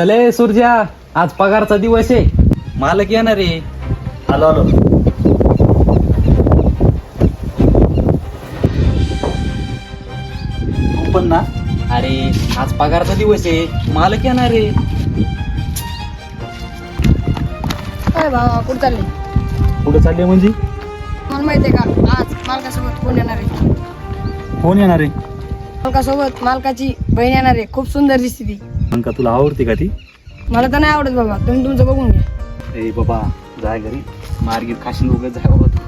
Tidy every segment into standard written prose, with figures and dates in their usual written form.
चले सूर्या, आज पगारचा दिवस आहे. मालक येणार आहे. आलो आलो. तू पण ना. अरे आज पगारचा दिवस आहे, मालक येणार आहे. काय भावा कुठं चालले? कुठे चालले म्हणजे? मला माहिती आहे का, आज मालकासोबत कोण येणार आहे? कोण येणार आहे? मालकासोबत मालकाची बहीण येणार आहे. खूप सुंदर दिसते ती. मग का तुला आवडते का ती? मला तर नाही आवडत बाबा, तुम्ही तुमचं बघून घ्या. ए बाबा, जाय घरी. मार्गीत खाशील उगाच जाय बाबा तू.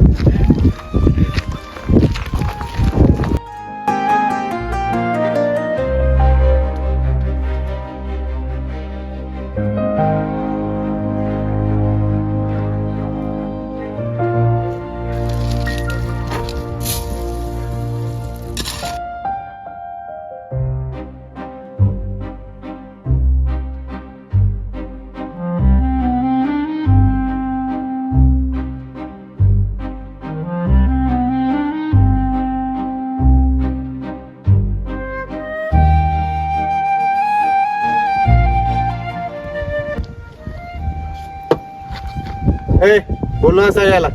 ए बोललो असं यायला.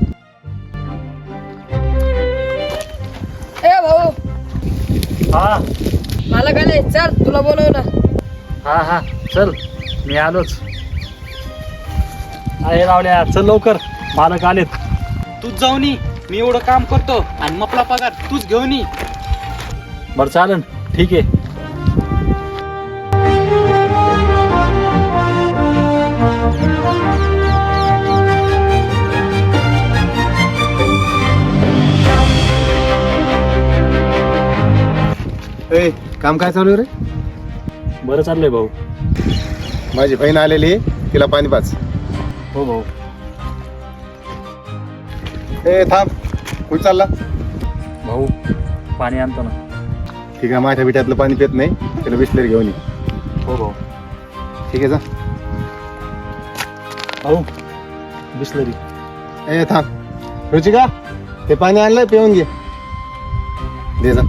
ए भाऊ, हा मालक आले, चल तुला बोलवलं. हा हा चल, मी आलोच. अरे रावल्या, चल लवकर, मालक आलेत. तूच जाऊन ये. मी एवढं काम करतो आणि मपला पगार तूच घेऊन ये. बरं चालन, ठीक आहे. ए काम काय चालू आहे रे? बरं चाललंय भाऊ. माझी बहीण आलेली आहे, तिला पाणी पाच. हो भाऊ. ए थांब, कुठं चालला? भाऊ पाणी आणतो ना. ठीक आहे, माझ्या बिट्यातलं पाणी पित नाही, तिला बिसलेरी घेऊन ये. हो भाऊ. ठीक आहे जा. भाऊ बिसलरी. ए थांब, रुचिका ते पाणी आणलंय, पिऊन घे. दे जा.